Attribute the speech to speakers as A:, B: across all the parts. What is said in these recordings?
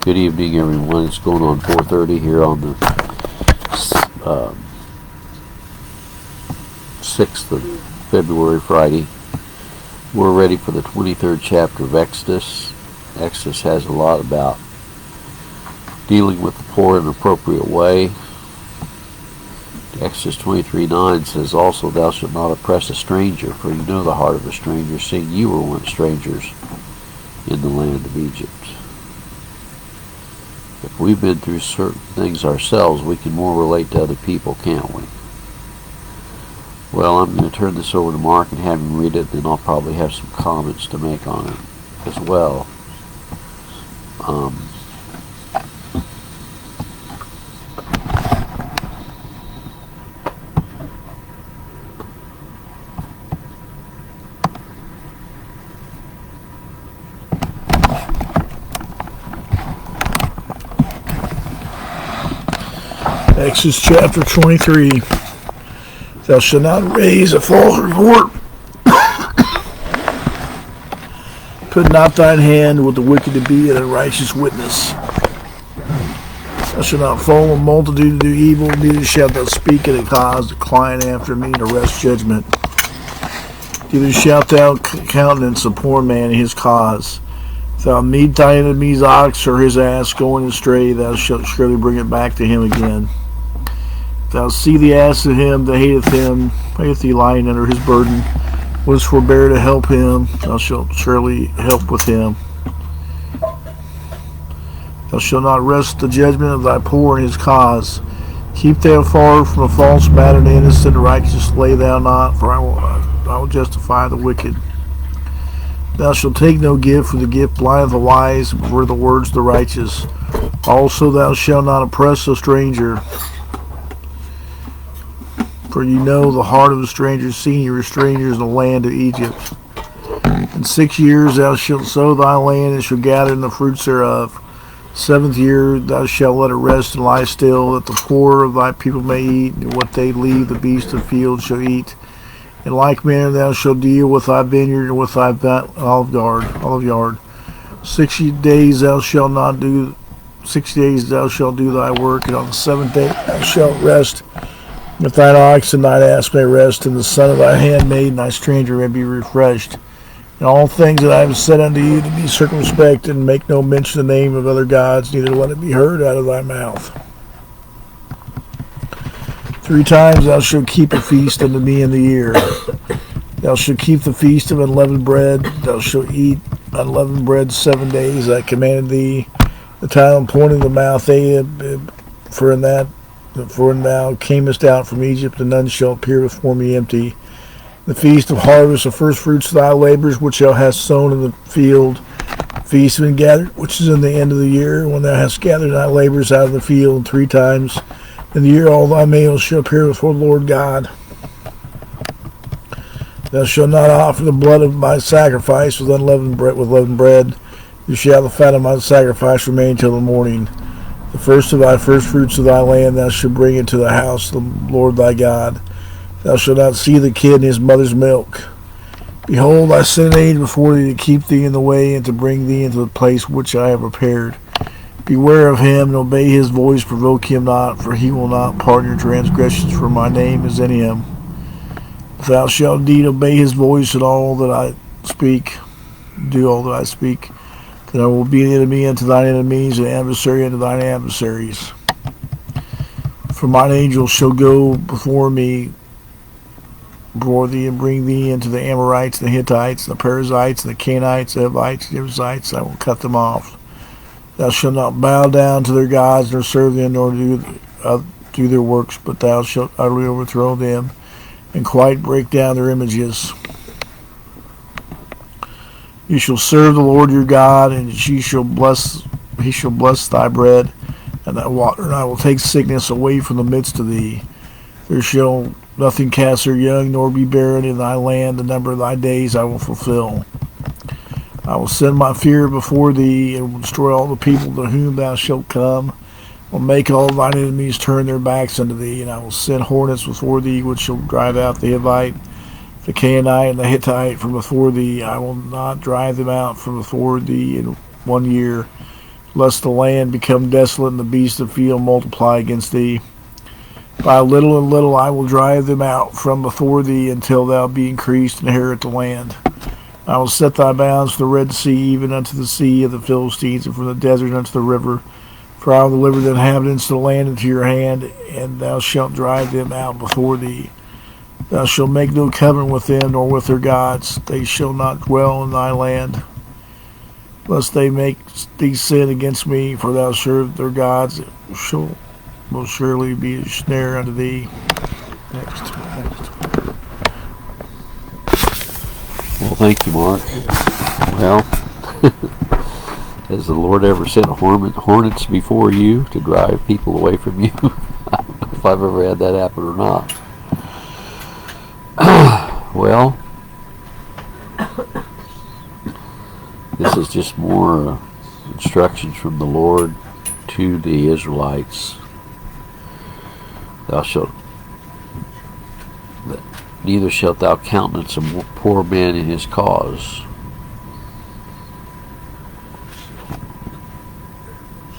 A: Good evening, everyone. It's going on 4:30 here on the 6th of February, Friday. We're ready for the 23rd chapter of Exodus. Exodus has a lot about dealing with the poor in an appropriate way. Exodus 23:9 says, "Also thou shalt not oppress a stranger, for you know the heart of a stranger, seeing you were once strangers in the land of Egypt." If we've been through certain things ourselves, we can more relate to other people, can't we? Well, I'm going to turn this over to Mark and have him read it, and then I'll probably have some comments to make on it as well.
B: Exodus chapter 23. Thou shalt not raise a false report. Put not thine hand with the wicked to be an unrighteous witness. Thou shalt not follow a multitude to do evil, neither shalt thou speak at a cause, decline after me, and arrest judgment. Neither shalt thou countenance a poor man in his cause. If thou meet thine enemy's ox or his ass going astray, thou shalt surely bring it back to him again. If thou see the ass of him that hateth thee lying under his burden, wouldst forbear to help him, thou shalt surely help with him. Thou shalt not wrest the judgment of thy poor in his cause. Keep thou far from a false matter, and innocent and righteous lay thou not, for I will justify the wicked. Thou shalt take no gift, for the gift blindeth the wise, and prefer the words of the righteous. Also thou shalt not oppress a stranger, for you know the heart of a stranger, seeing you were strangers in the land of Egypt. In 6 years thou shalt sow thy land, and shalt gather in the fruits thereof. 7th year thou shalt let it rest and lie still, that the poor of thy people may eat, and what they leave the beasts of the field shall eat. In like manner thou shalt deal with thy vineyard and with thy olive yard. 60 days thou shalt do thy work, and on the 7th day thou shalt rest. If thine ox and thine ass may rest, and the son of thy handmaid and thy stranger may be refreshed. In all things that I have said unto you, to be circumspect, and make no mention of the name of other gods, neither let it be heard out of thy mouth. 3 times thou shalt keep a feast unto me in the year. Thou shalt keep the feast of unleavened bread. Thou shalt eat unleavened bread 7 days. I commanded thee the time appointed the mouth for when thou camest out from Egypt, and none shall appear before me empty. The feast of harvest, the first fruits of thy labors, which thou hast sown in the field. Feast of gathered, which is in the end of the year, when thou hast gathered thy labors out of the field. 3 times in the year all thy males shall appear before the Lord God. Thou shalt not offer the blood of my sacrifice with unleavened bread. You shall the fat of my sacrifice remain till the morning. The first of thy first fruits of thy land thou shalt bring into the house of the Lord thy God. Thou shalt not see the kid in his mother's milk. Behold, I send an angel before thee to keep thee in the way, and to bring thee into the place which I have prepared. Beware of him, and obey his voice, provoke him not, for he will not pardon your transgressions, for my name is in him. If thou shalt indeed obey his voice in all that I speak, do all that I speak, then I will be an enemy unto thine enemies, and an adversary unto thine adversaries. For mine angel shall go before thee, and bring thee into the Amorites, and the Hittites, and the Perizzites, and the Canaanites, the Hivites, and the Jebusites. I will cut them off. Thou shalt not bow down to their gods, nor serve them, nor do their works, but thou shalt utterly overthrow them, and quite break down their images. You shall serve the Lord your God, and he shall bless thy bread and thy water, and I will take sickness away from the midst of thee. There shall nothing cast their young, nor be barren in thy land. The number of thy days I will fulfill. I will send my fear before thee, and will destroy all the people to whom thou shalt come. I will make all thine enemies turn their backs unto thee, and I will send hornets before thee, which shall drive out the Hivite, the Canaanite, and the Hittite from before thee. I will not drive them out from before thee in 1 year. lest the land become desolate and the beasts of the field multiply against thee. By little and little I will drive them out from before thee until thou be increased and inherit the land. I will set thy bounds from the Red Sea even unto the sea of the Philistines, and from the desert unto the river. For I will deliver the inhabitants of the land into your hand, and thou shalt drive them out before thee. Thou shalt make no covenant with them, nor with their gods. They shall not dwell in thy land, lest they make thee sin against me, for thou serve their gods, shall most surely be a snare unto thee. Next.
A: Well, thank you, Mark. Well, has the Lord ever sent hornets before you to drive people away from you? I don't know if I've ever had that happen or not. Well, this is just more instructions from the Lord to the Israelites. Thou shalt neither shalt thou countenance a poor man in his cause.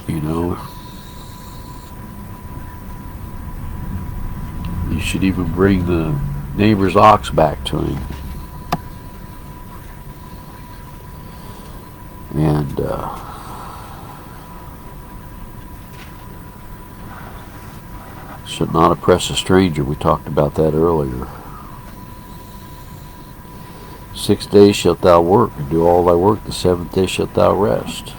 A: You know, you should even bring the neighbor's ox back to him. And should not oppress a stranger. We talked about that earlier. 6 days shalt thou work and do all thy work. The 7th day shalt thou rest.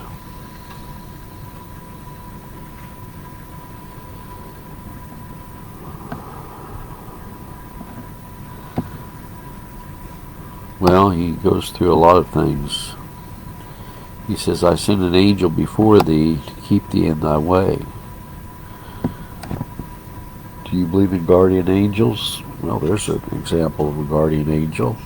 A: Well, he goes through a lot of things. He says, I send an angel before thee to keep thee in thy way. Do you believe in guardian angels? Well, there's an example of a guardian angel.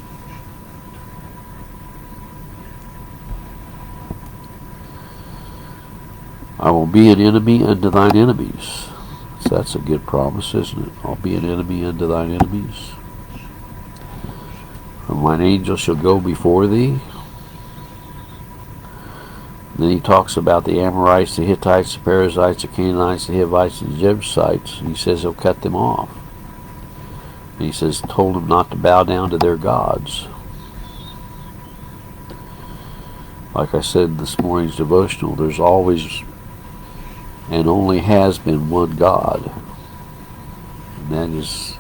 A: I will be an enemy unto thine enemies. So that's a good promise, isn't it? I'll be an enemy unto thine enemies. For mine angel shall go before thee. Then he talks about the Amorites, the Hittites, the Perizzites, the Canaanites, the Hivites, and the Jebusites. And he says he'll cut them off. And he says, told them not to bow down to their gods. Like I said in this morning's devotional, there's always and only has been one God. And that is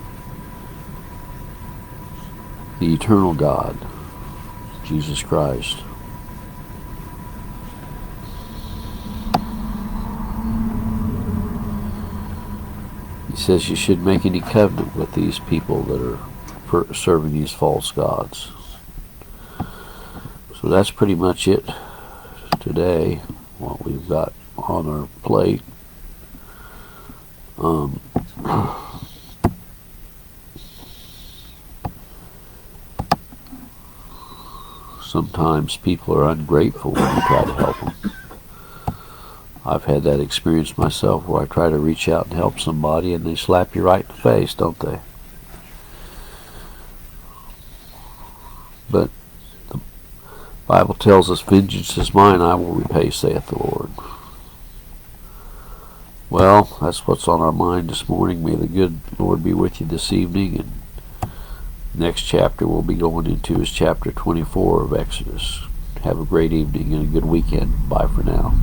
A: the eternal God, Jesus Christ. He says you shouldn't make any covenant with these people that are serving these false gods. So that's pretty much it today, what we've got on our plate. Sometimes people are ungrateful when you try to help them. I've had that experience myself where I try to reach out and help somebody and they slap you right in the face, don't they? But the Bible tells us, vengeance is mine, I will repay, saith the Lord. Well, that's what's on our mind this morning. May the good Lord be with you this evening. And next chapter we'll be going into is chapter 24 of Exodus. Have a great evening and a good weekend. Bye for now.